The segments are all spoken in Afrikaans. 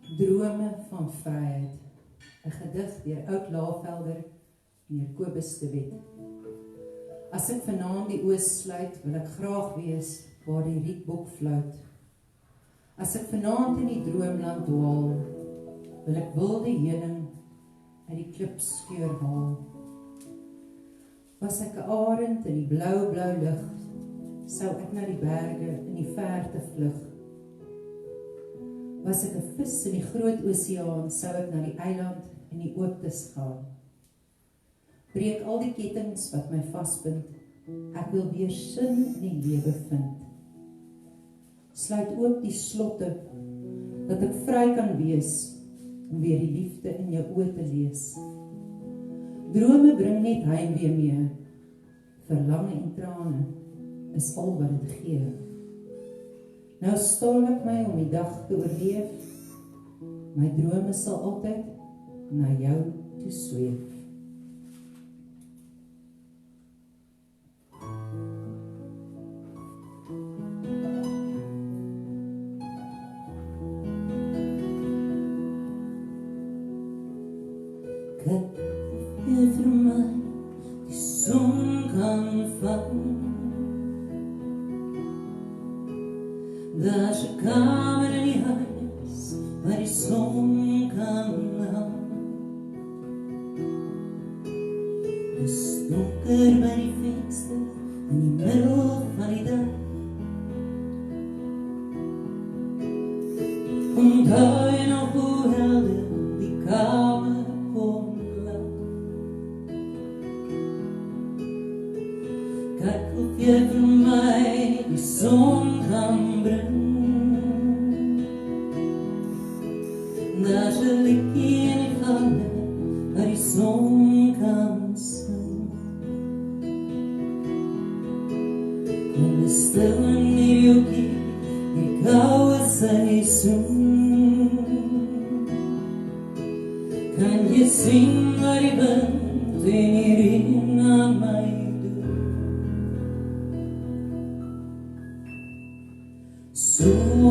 Drome van vryheid, 'n gedig deur Oud Lavelder en Kobus de Wet. As ek vanaand die oë sluit, wil ek graag wees waar die rietbok fluit. As ek vanaand in die droomland dwaal, wil ek wilde heuning uit die klipskeur haal. Was ek 'n arend in die blou lug, sou ek na die berge in die verte vlug. Was ek 'n vis in die groot oseaan, sou ek na die eiland in die ooptes gaan. Breek al die kettinge wat my vasbind, ek wil weer sin in die lewe vind. Sluit oop die slotte, dat ek vry kan wees, om weer die liefde in jou oë te lees. Drome bring net heimwee mee, verlange en trane is al wat dit gee. Nou staal ek my om die dag te oorleef, my drome sal altyd na jou toe sweef. Kyk jy vir my die son kan vang. Daar's 'n kamer in die huis waar die son kan hang. Dis donker by die venster in die middel van die dag. Onthou jy nog hoe helder die kamer kon lag? Kyk of jy vir my die son kan bring. Daar's 'n liedjie in die gange waar die son kan sing. En die stil in die hoekie, die koue seisoen. Kan jy sien wat die wind en die reën aan my doen? Son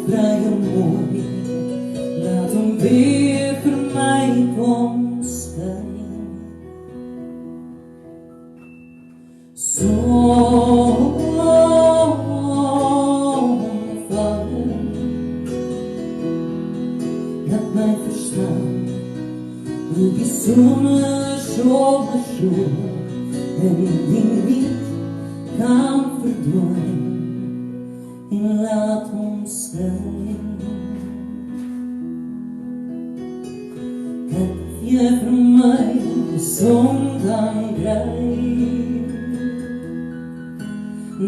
draai hom mooi, laat hom weer vir my kom skyn. Son val, laat my verstaan hoe die somer so en die lied kan verdwyn en laat hom skyn. Kyk of jy vir my die son kan kry.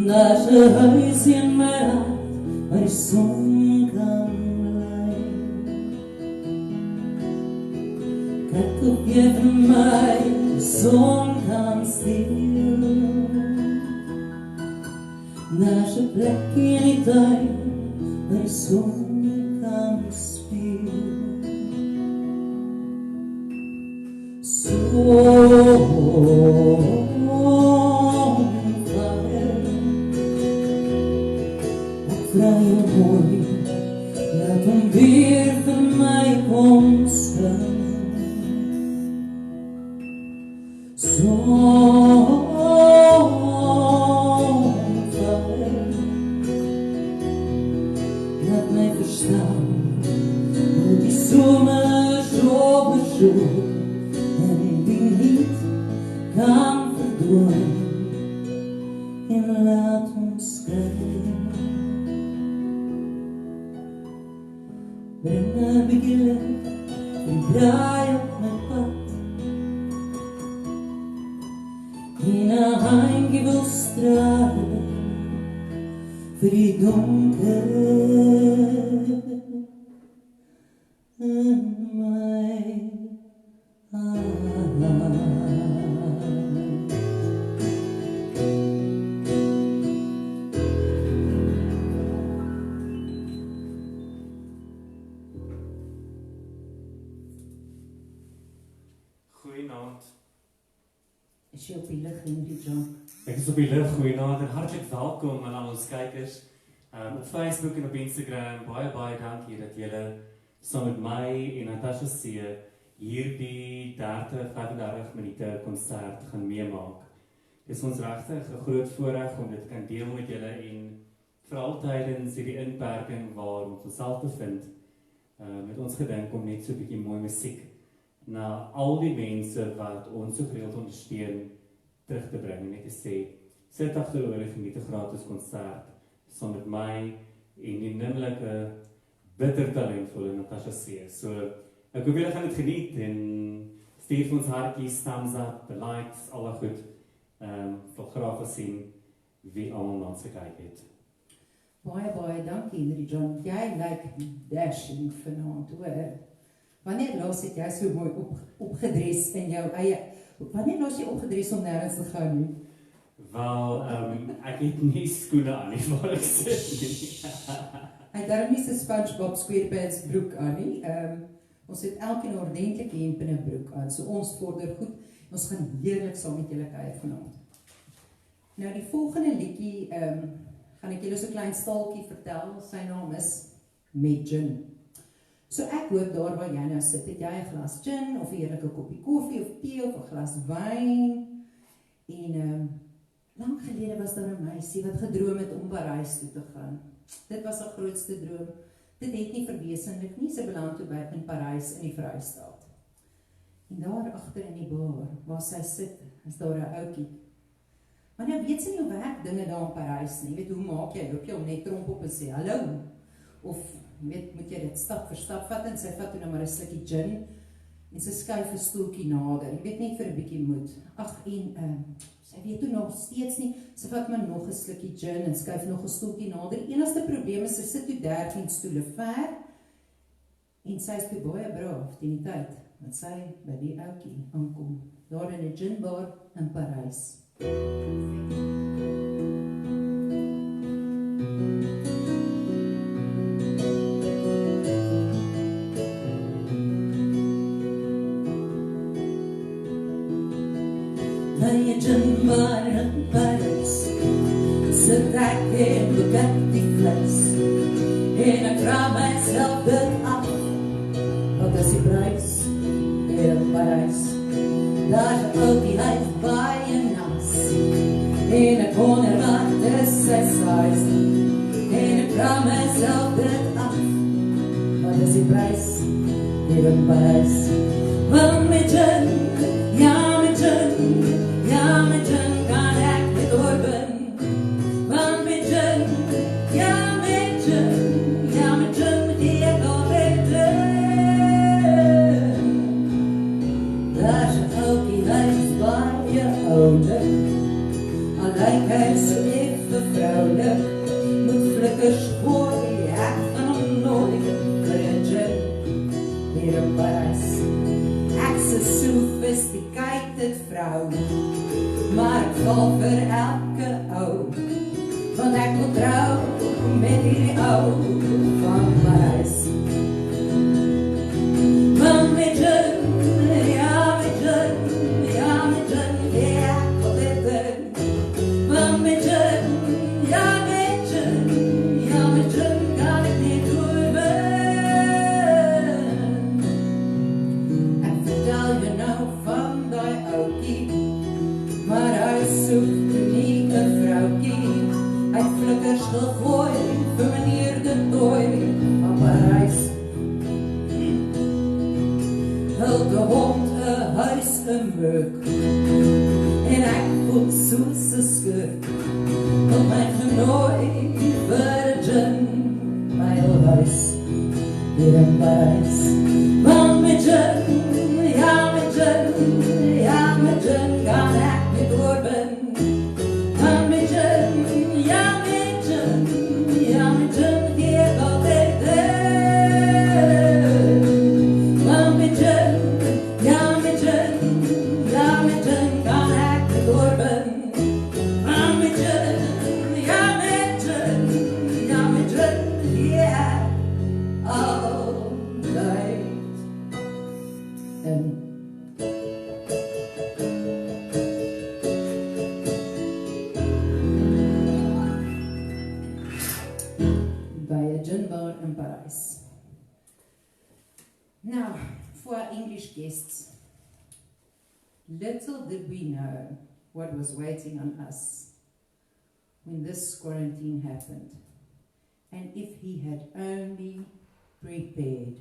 Daar's 'n huis in my hart waar die son kan bly. Kyk of jy vir my die son kan steel. Daar's 'n plek in die tuin waar die son kan speel. Son val, ek draai hom mooi, laat hom weer vir my kom skyn. Son laat my verstaan hoe die somer so besoek en die lied kan verdwyn en laat hom skyn. Bring 'n bietjie lig en draai op my pad en 'n handjie wil strale vir die donker in my hart. Goeienaand. Is jy op die lig, Henry John? Ek is op die lig, goeienaand en hartlik welkom aan al ons kykers op Facebook en op Instagram. Baie dankie dat julle saam met my en Natasha C hierdie 35 minute konsert gaan meemaak. Dit is ons regtig 'n groot voorreg om dit te kan deel met julle en veral tydens hierdie inperking waar ons onsself bevind, met ons gedink om net so 'n bietjie mooi musiek na al die mense wat ons so gereeld ondersteun terug te bring en net te sê, sit agteroor en geniet 'n gratis konsert saam met my en die nimmerlike bitter talentvolle Natasha C. So ek hoop julle gaan dit geniet en stuur vir ons hartjies, thumbs up, likes, alle goed. Wil graag gesien wie almal na ons gekyk het. Baie dankie, Henry John. Jy lyk dashing vanaand, hoor. Wanneer laas het jy so mooi opgedres in jou eie... Wanneer laas jy opgedres om nêrens te gaan nie? Wel, ek het nie skoene aan nie, waar ek sit nie. Hy het daarom nie sy SpongeBob SquarePants broek aan nie. Ons het elkeen 'n ordentlike hemp en 'n broek aan, so ons vorder goed. Ons gaan heerlik saam met julle kuier vanaand. Nou die volgende liedjie, gaan ek julle so 'n klein staaltjie vertel. Sy naam is Met Gin. So ek hoop daar waar jy nou sit, het jy 'n glas gin of 'n heerlike koppie koffie of tee of 'n glas wyn. En lank gelede was daar 'n meisie wat gedroom het om Parys toe te gaan. Dit was haar grootste droom. Dit het nie verwesenlik nie. Sy beland toe by in Parys in die Vrystaat. En daar agter in die bar waar sy sit, is daar 'n ouetjie. Maar nou weet sy nie hoe werk dinge daar in Parys nie. Jy weet, hoe maak jy? Loop jy om net tromp op en sê hallo? Of weet, moet jy dit stap vir stap vat en sy vat toe nou maar 'n slukkie gin en sy skuif 'n stoeltjie nader. Jy weet, net vir 'n bietjie moed. Ag en sy weet toe nog steeds nie. Sy vat maar nog 'n slukkie gin en skuif nog 'n stoeltjie nader. Die enigste probleem is sy sit toe 13 stoele ver en sy is toe baie braaf teen die tyd wat sy by die ouetjie aankom. Daar in 'n ginbar in Parys. By 'n ginbar in Parys sit ek en bekyk die fles en ek vra myself dit af, wat is die prys hier in Parys? Daar is 'n ouetjie, hy is baie nas en ek wonder wat is sy size en ek vra myself dit af, wat is die prys hier in Parys? Want met gin, ja met gin, ja met gin kan ek dit oorwin. Want met gin, ja met gin, ja met gin die ek altyd drink. Daar is 'n ouetjie, hy is baie oulik, al lyk hy so effe vroulik, moet flikkers gooi, ek gaan hom nooit vir 'n gin hier in Parys. Ek's 'n sophisticated vrou, maar ek val vir elke ou, want ek wil trou met hierdie ou van Parys. Want met gin, ja met gin, ja met gin, ja ek wil dit doen. Want met gin, ja met gin, ja met gin kan ek niet oorwin. Ek vertel je nou van die ouetjie, maar hy soek nie 'n vrouwtjie. Hy het flikkers gegooi vir meneer de Tooi van Parys. Hult 'n hond, 'n huis, 'n meuk, en ek voel soos 'n skurk, tot my genooi vir 'n gin by hul huis hier in Parys. Want met gin, ja met gin, ja met gin kan ek dit oorwin. Want met gin, ja met gin, ja met gin die ek altyd drink. Want met gin, ja met gin, ja met gin kan ek dit oorwin. Want met gin, ja met gin, ja met gin, yeah, altyd distinguished guests, little did we know what was waiting on us when this quarantine happened, and if he had only prepared.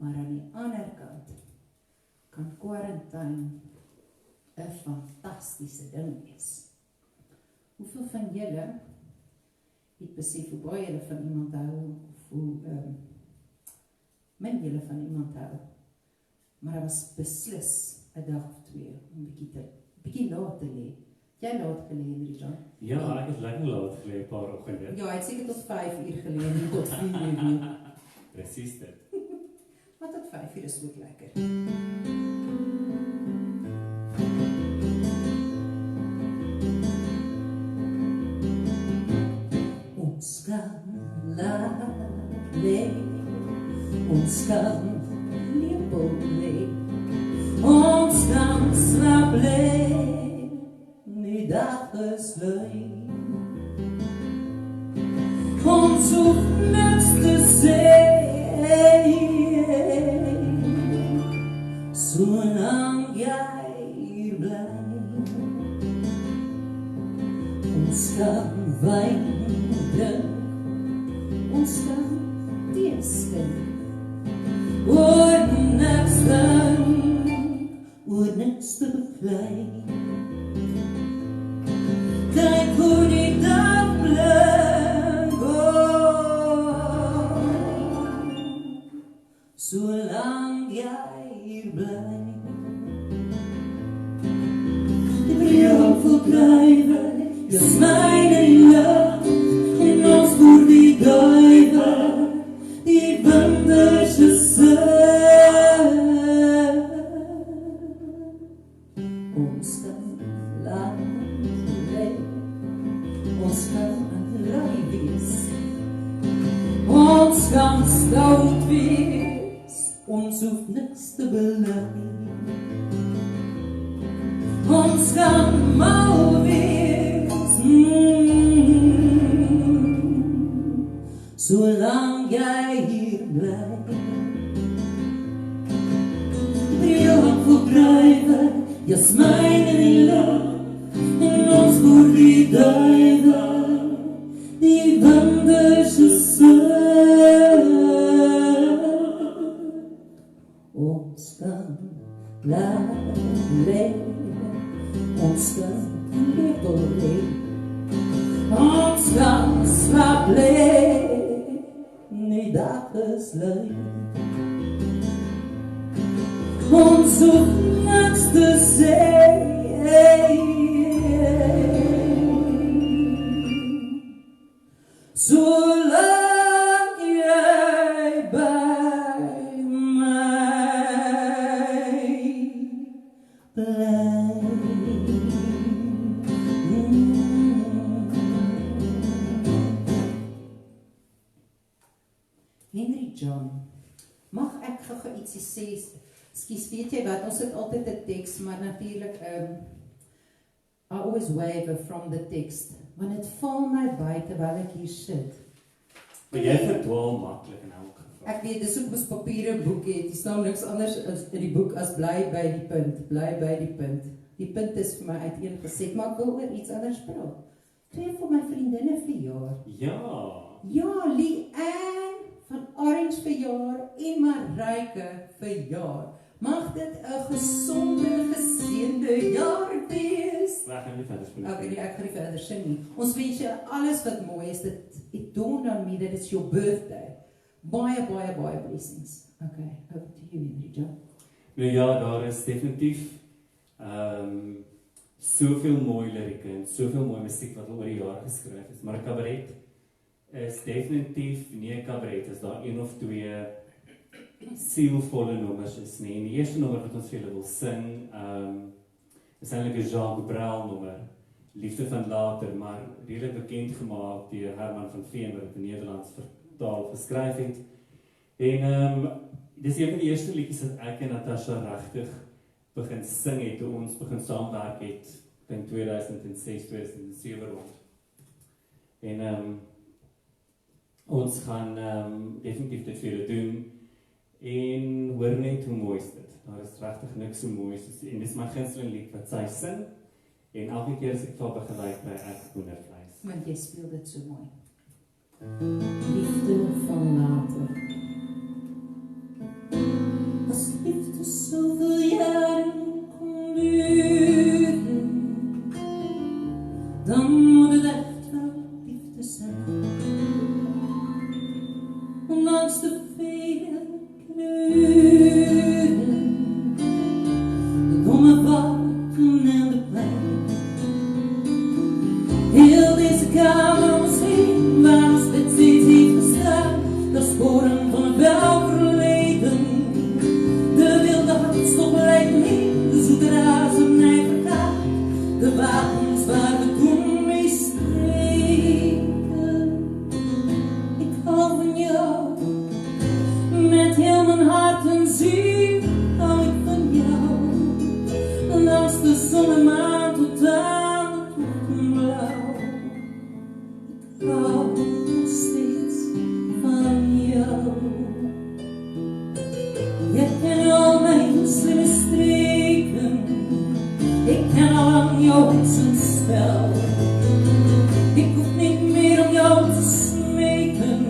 Maar aan die ander kant kan quarantine 'n fantastiese ding wees. Hoeveel van julle het besef hoe baie julle van iemand hou, of hoe min julle van iemand hou, maar daar was beslis 'n dag of twee om bietjie laat te lê. Jy laat gelê, Richard? Ja, ek het lekker laat gelê, 'n paar oggende. Ja, hy het seker tot 5 uur gelê, nie tot 4 uur nie. Presies dit. Maar tot 5 uur is ook lekker. Ons kan laat lê, ons kan lepel lê, ons kan slaap lê, die dag is lui. Ons hoeft niks te sê, zolang jij hier blijft. Ons kan wijn drinken, ons kan thee schenken, oor niks dink, oor niks te beklei. Kijk hoe die dag blink, oh, zolang jij hier blijft. De bril vol druiven, is mijn lucht, en ons voor die duiven, die wandelen. kan stout wees, ons hoef niks te bely. Ons kan mal wees, solang jy hier bly. Bril voor drywe, jasmijn in die lucht, en ons voor die duive, die winderse sig. Ons kan bly, ons kan leef, ons kan slaap lê, die dag is lui. Ons hoef niks te sê, solang jy by my bly. Henry John, mag ek gou ietsie sê? Skus, weet jy wat, ons het altyd 'n teks, maar natuurlik, I always waver from the text, want het val my by terwyl ek hier sit. Maar jy verdwaal maklik in elk geval. Ek weet, dis ook ons papiere boek het, die staan niks anders in die boek as bly by die punt, bly by die punt. Die punt is vir my uiteengeset, maar ek wil oor iets anders praat. 2 van my vriendinne verjaar. Ja. Ja, Lee-Ann van Orange verjaar en Marijke verjaar. Mag dit 'n gesonde, geseënde jaar wees. Ek gaan nie verder speel. Okay, nee, ek gaan nie verder sing nie. Ons wens jou alles wat mooi is. It dawned on me that it's your birthday. Baie, baie, baie blessings. Okay, over to you, Henry John. Nou ja, daar is definitief soveel mooi lirieke en soveel mooi musiek wat al oor die jare geskryf is. Maar 'n kabaret is definitief nie 'n kabaret, is daar 1 of 2 sielvolle nommers is nie. En die eerste nommer wat ons vir julle wil sing, is eintlik 'n Jacques Brel nommer, Liefde van Later, maar redelik bekend gemaak deur Herman van Veen wat dit in Nederlands vertaal geskryf het. En dis een van die eerste liedjies wat ek en Natasha regtig begin sing het, toe ons begin saamwerk het in 2006, 2007 rond. En ons gaan definitief dit vir julle doen. En hoor net hoe mooi is dit. Daar is regtig niks so mooi soos, en dis my gunsteling lied wat sy sing. En elke keer as ek vir haar begeleid by ek hoendervleis. Want jy speel dit so mooi. Liefde van later. As liefde soveel jaren kon duren, dan moet het echt wel liefde zijn. Ondanks de vele kleuren, de domme wachten en de pijn. Heel deze kamer om ons heen, waar ons bed steeds heeft gestaan, de sporen van een welverleden. De wilde hartstocht lijkt niet, de zoete razernij vergaat, de wapens waar we toen mee streken. Ik hou van jou, met heel mijn hart en ziel hou ik van jou. Langs de zon en maan tot aan het ochtendblauw. Ik hou nog steeds van jou. Je kent al mijn slimme streken, ik ken al aan jouw spel. Ik hoef niet meer om jou te smeken,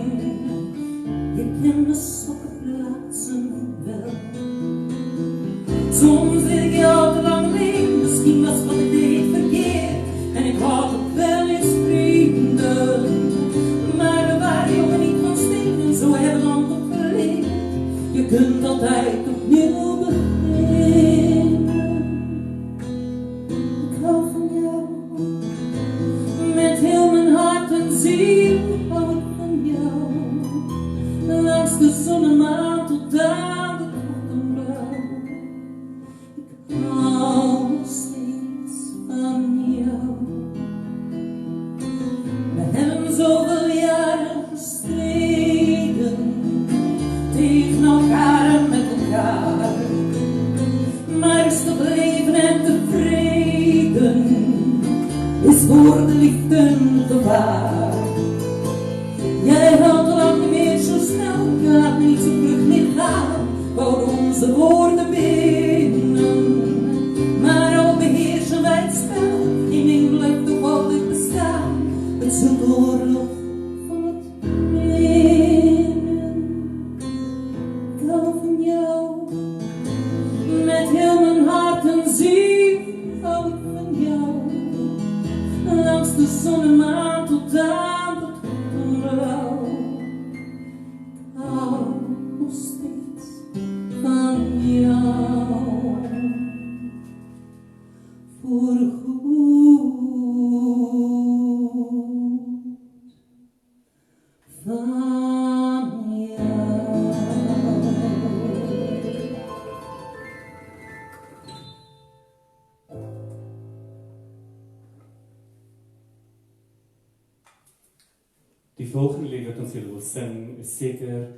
je kent de sokkenplaatsen wel. Soms deed ik jou te lang alleen, misschien was wat ik deed verkeerd. En ik had ook wel eens vrienden, maar we waren jongen niet van steken, zo hebben we dan toch geleerd. Je kunt altijd opnieuw beginnen. Ik hou van jou, met heel mijn hart en ziel hou ik van jou. Langs de zon en maan tot aan de ochtendblauw. Ik hou nog steeds van jou. We hebben zoveel jaren gestreden, waar. Jij houdt lang niet meer zo snel, gaat niet zo vlug meer gaan, wou onze woorden binnen. Maar al beheersen wij het spel, in één blijft toch altijd bestaan, het is een oorlog van het binnen. Ik hou van jou, met heel mijn hart en ziel hou ik van jou. Langs de zon en maan tot aan het onderbouw. Ik hou nog steeds van jou. Voorgoed van jou. Die volgende lied wat ons hier wil sing is seker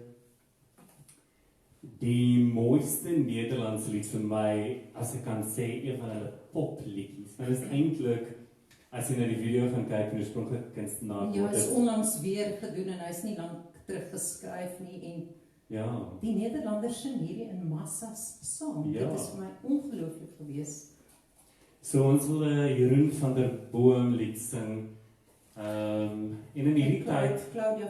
die mooiste Nederlandse lied vir my, as ek kan sê, een van hulle popliedjies. Nou dis eintlik, as jy na die video gaan kyk, van die oorspronklike kunstenaar Ja, hy is onlangs weer gedoen en hy is nie lang terug geskryf nie en ja, die Nederlanders sing hierdie in massas saam. Ja. Dit is vir my ongelooflik gewees. so ons wil 'n Jeroen van der Boom lied sing. En in hierdie tyd, Claudia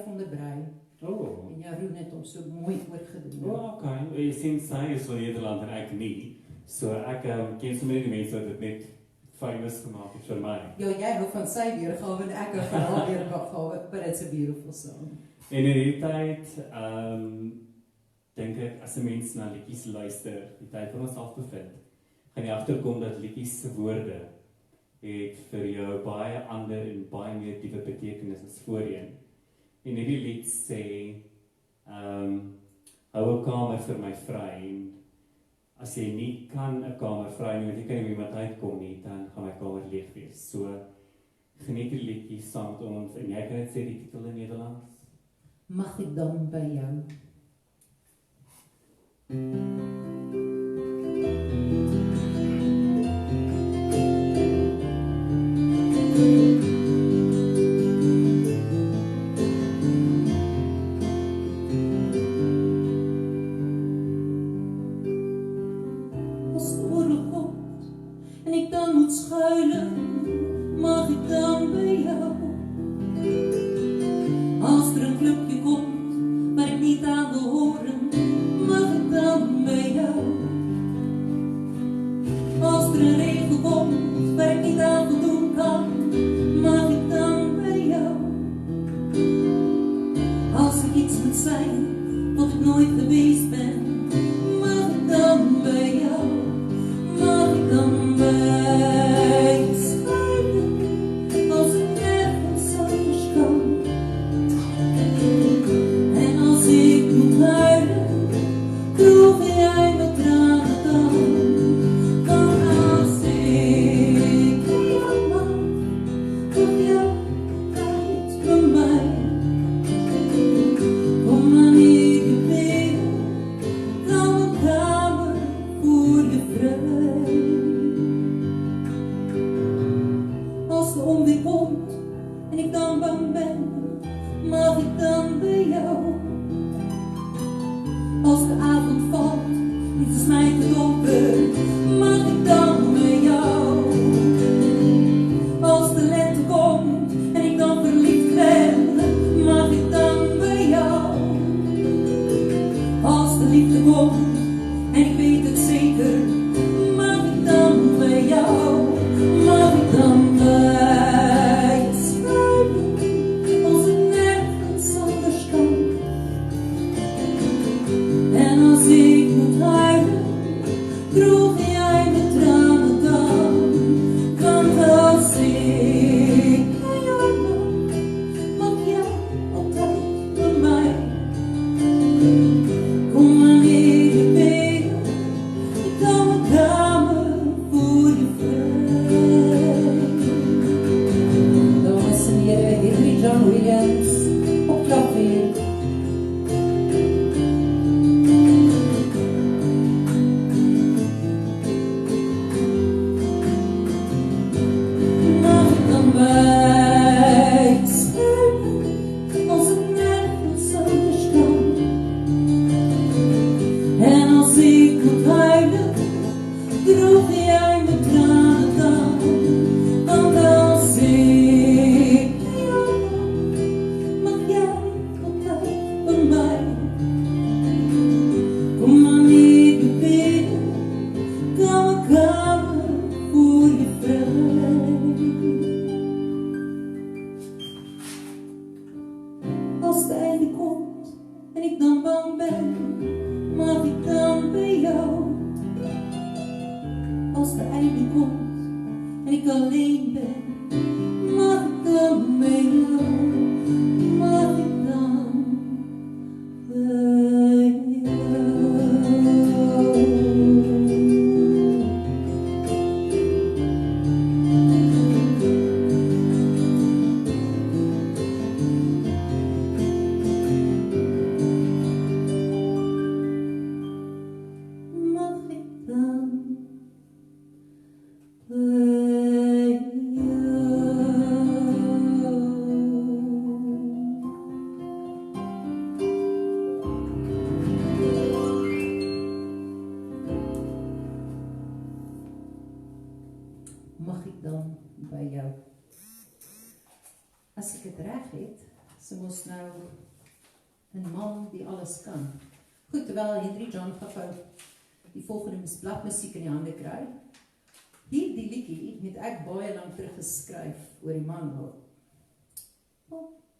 van der Breij oh, en Jeroen het hom so mooi oorgedoen. oh, okay, jy sien sy is van Nederland en ek nie, so ek ken so die mense wat dit net famous gemaak het vir my. Ja, jy hou van sy weergawe en ek hou van haar weergawe, but it's a beautiful song. En in hierdie tyd, dink ek, as 'n mens na liedjies luister, die tyd van ons afbevind, gaan jy agterkom dat liedjies se woorde het vir jou baie ander en baie meer diepe betekenis as voorheen. En hierdie lied sê, hou 'n kamer vir my vry, en as jy nie kan 'n kamer vry nie, want jy kan nie iemand uitkom nie, dan gaan my kamer leeg wees. So, geniet die liedjie saam met ons, en jy kan dit sê die titel in Nederlands. Mag ek dan by jou? Als de oorlog komt en ik dan moet schuilen, mag ik dan bij jou? Als er een clubje komt waar ik niet aan wil horen, mag ik dan bij jou? Als er een regel komt waar ik niet aan voldoen kan, mag ik dan bij jou? Als er iets moet zijn wat ik nooit geweest ben, mag ik dan bij jou? Mag ik dan bij je schuilen als ik nergens anders kan? En als ik moet huilen, droeg jij mijn tranen dan? Want als ik jou mag, mag jij uit bij mij. Kom wanneer je wil, kan mijn kamer voor je vrij. Als de onweer komt en ik dan bang ben, mag ik dan bij jou? Als de avond valt, niets is mij te donker, mag ik dan bij jou? Als de lente komt en ik dan verliefd ben, mag ik dan bij jou? Als de liefde komt en ik weet het zeker, mag ik dan bij jou? Mag ik dan bij je schuilen als ik nergens anders kan? En als ik moet huilen, droeg jij mijn tranen dan? Want als ik bij jou mag jij altijd bij mij. Kom wanneer je wil, ik kan mijn kamer voor je vrij. Dames en heren, Henry John Williams op klavier. Mag ik dan bij kamer voor je vrij. Als het einde komt en ik dan bang ben, mag ik dan bij jou? Als het einde komt en ik alleen ben, mag ik dan bij jou? Mag ik dan bij jou? Mag ik dan bij Mag ik dan by jou? As ek het reg het, se mos nou 'n man die alles kan. Goed, terwyl Henry John gou die volgende bladmusiek in die hande kry. Hierdie liedjie het ek baie lank terug geskryf oor die man wat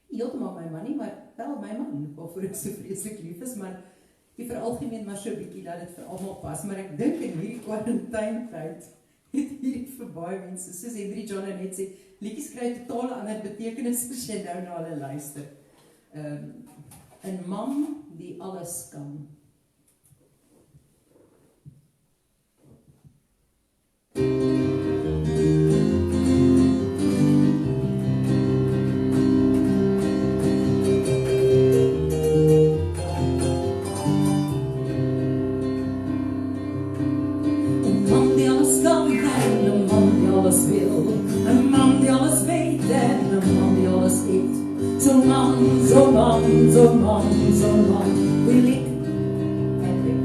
nie heeltemal my man nie, maar wel my man, waarvoor ek so vreeslik lief is, maar die veralgemeen maar so 'n bietjie dat dit vir almal pas, maar ek dink in hierdie kwarantynetyd het hierdie vir baie mense, soos Henry John net sê, liedjies kry totaal ander betekenis as jy nou na hulle luister. 'n man die alles kan. Zo'n man wil ik en ik.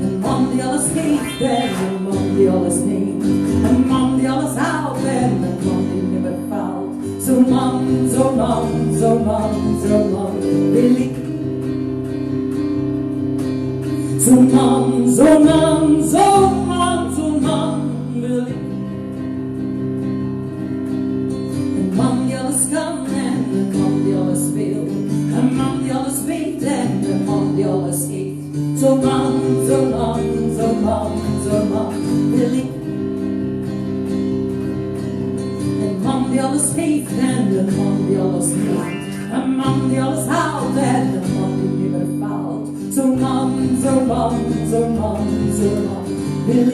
Een man die alles geeft en een man die alles neemt. Een man die alles haalt en een man die nimmer faalt. Zo'n man wil ik. Zo'n man wil ik. Een man die alles kan en een man die alles wil. Een man die alles weet en een man die alles heeft. Zo'n man wil ik. Een man die alles geeft en een man die alles neemt. Een man die alles haalt en een man die nimmer faalt. Zo'n man wil ik.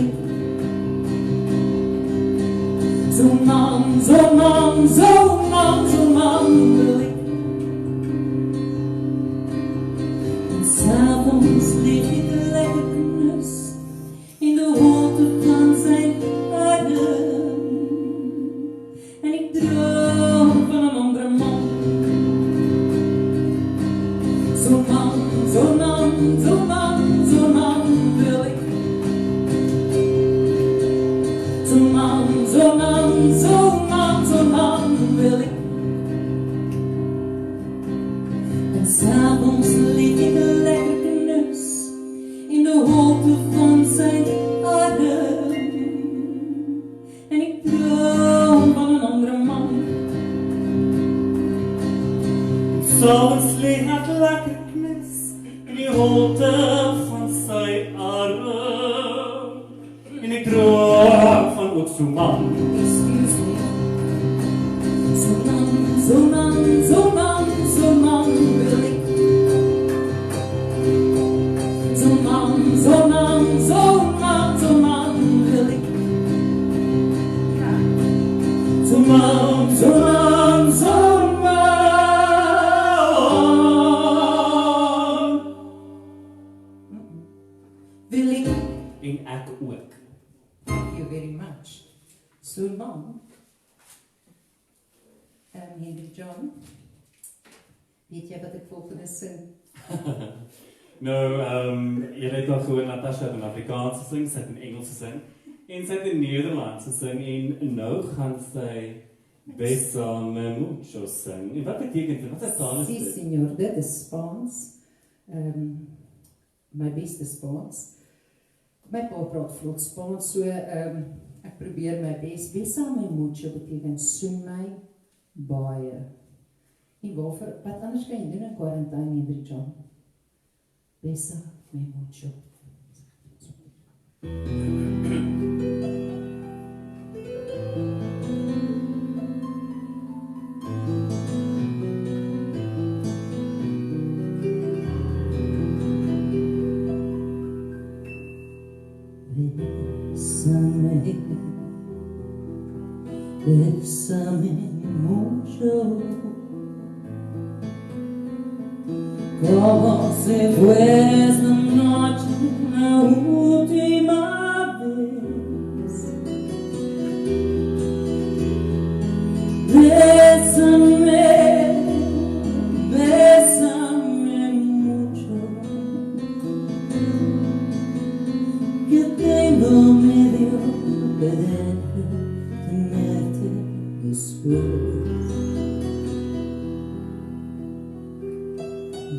Zo'n man wil ik. En s'avonds lig ik lekker knus in de holte van zijn adem. En ik droom van een andere man. Zo'n man wil ik. Zo'n man wil ik. En s'avonds lig ik lekker knus in de holte van zijn adem. En ik droom van een andere man. S'avonds lig ek lekker knus in die holte van sy arm. En ek droom van ook zo'n man. Excuse me. Zo'n man wil ik. Zo'n man wil ik. Ja. Zo'n man. Wil ik. En ek ook. Thank you very much. Zo'n man. Henry John. Weet jy wat ek volgende sing? Nou, jy het al gehoor Natasha het in Afrikaans gesing, sy het in Engels gesing, en sy het in Nederlands gesing, en nou gaan sy Besame Mucho sing. En wat beteken dit? Wat is taal is Sí, dit? senor, dit is Spaans. My beste Spaans. My pa praat vlot Spaans, so ek probeer my bes. Besa my mucho beteken soen my baie. En waarvoor, wat anders kan jy doen in quarantaine, Hendrik John? Besa my mucho. Bésame mucho, como si fuera esta noche la última vez. Bésame, bésame mucho, que tengo medio de tenerte después.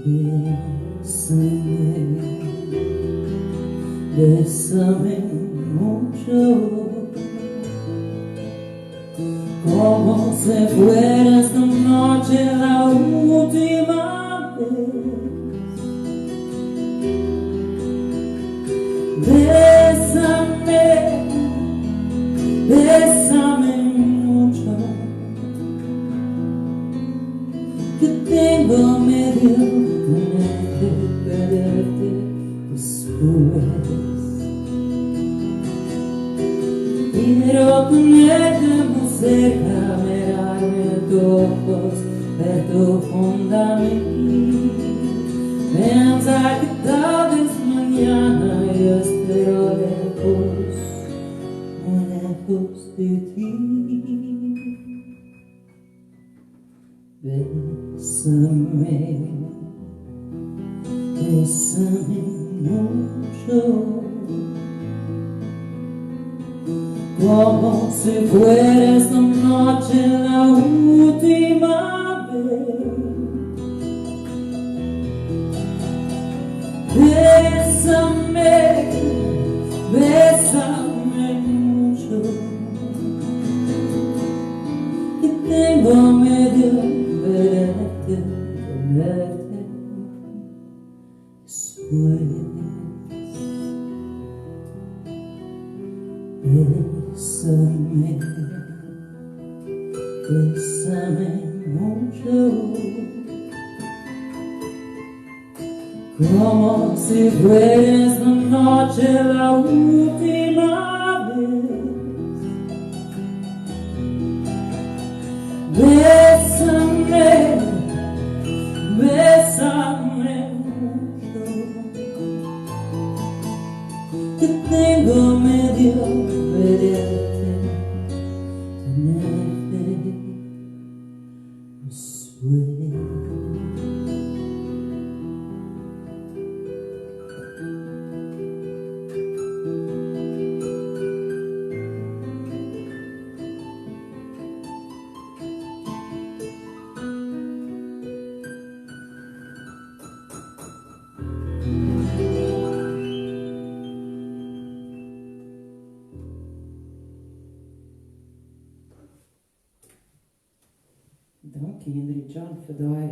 Bésame, bésame mucho, como si fuera esta noche la última vez. Bésame, bésame mucho, que tengo medio de perderte después. Quiero tenerte muy cerca, mirarme a tus ojos, ver junto a mí. Pensar que tal vez mañana yo esté lejos, muy lejos de ti. Bésame, bésame mucho, como si fuera esta noche la última vez. Bésame, bésame mucho, que tengo medio verte, tenerte después. Bésame, bésame mucho, como si fuera esta noche la última vez. Bésame, bésame mucho, que tengo medio verte, tenerte después. Dankie Hendrik John vir daai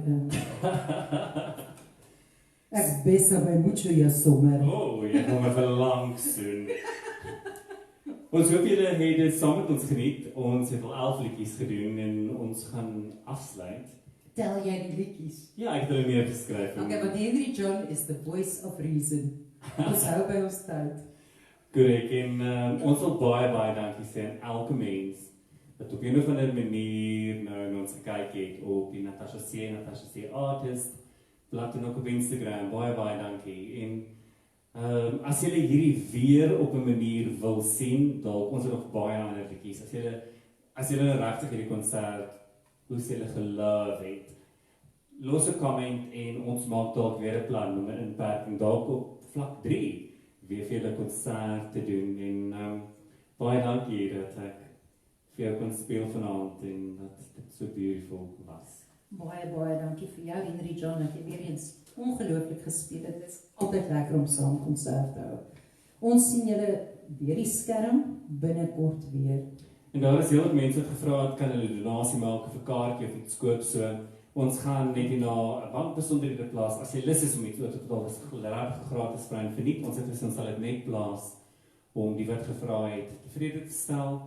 ek bésame mucho jou sommer. Oh, jy gaan maar verlang soon. Ons hoop julle het dit saam met ons geniet. Ons het al 11 liedjies gedoen en ons gaan afsluit. Tel jy die liedjies? Ja, ek het hulle neergeskryf. Okay, want Hendrik John is the voice of reason. Ons hou by ons tyd. Korrek, en ons wil baie dankie sê aan elke mens wat op een of ander manier nou na ons gekyk het op die Natasha C Artist, blad en ook op Instagram, baie dankie. En as julle hierdie weer op 'n manier wil sien, dalk ons het nog baie ander liedjies. As julle regtig hierdie konsert, hoe sê julle geloof het, los 'n comment en ons maak dalk weer 'n plan om 'n inperking dalk op vlak 3 weer vir julle konsert te doen. En baie dankie dat ek vir jou kon speel vanaand en dat dit so beautiful was. Baie dankie vir jou Hendrik John, dat jy weer eens ongelooflik gespeel het. Dit is altyd lekker om saam konsert te hou. Ons sien julle deur die skerm binnekort weer. En daar is heel wat mense wat gevra het, kan hulle donasie maak of 'n kaartjie of iets koop, so ons gaan net hierna 'n bankbesonderhede plaas. As jy lus is om iets oor te betaal, is regtig gratis vry en verniet. Ons sal dit net plaas om die wat gevra het tevrede te stel.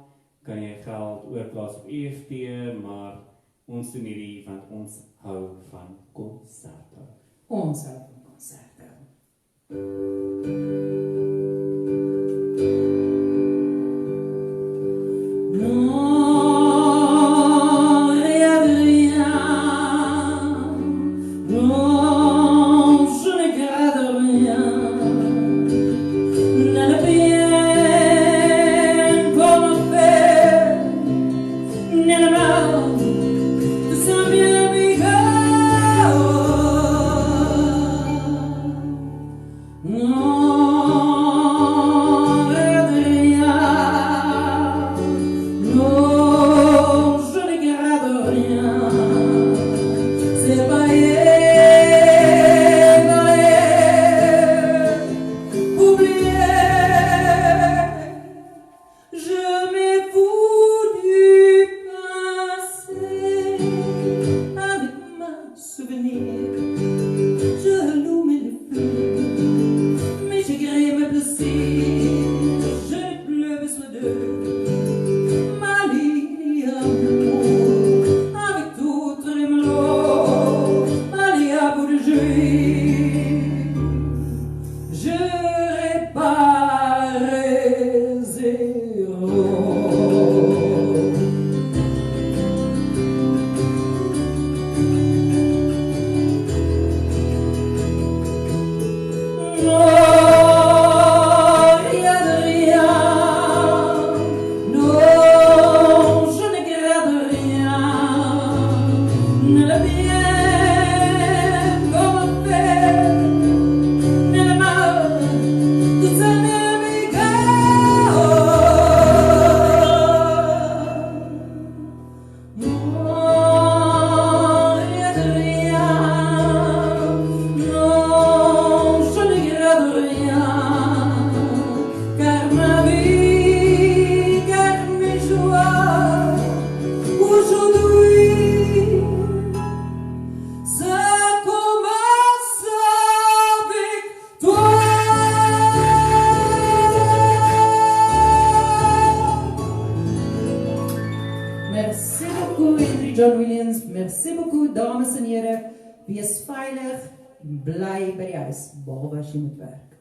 Kan jy geld oorplaas op EFT, maar ons doen hierdie want ons hou van konserte. Ons hou van konserte. Merci beaucoup, Henry John Williams. Merci beaucoup, dames en heren. Wees veilig en bly by die huis, behalwe as jy moet werk.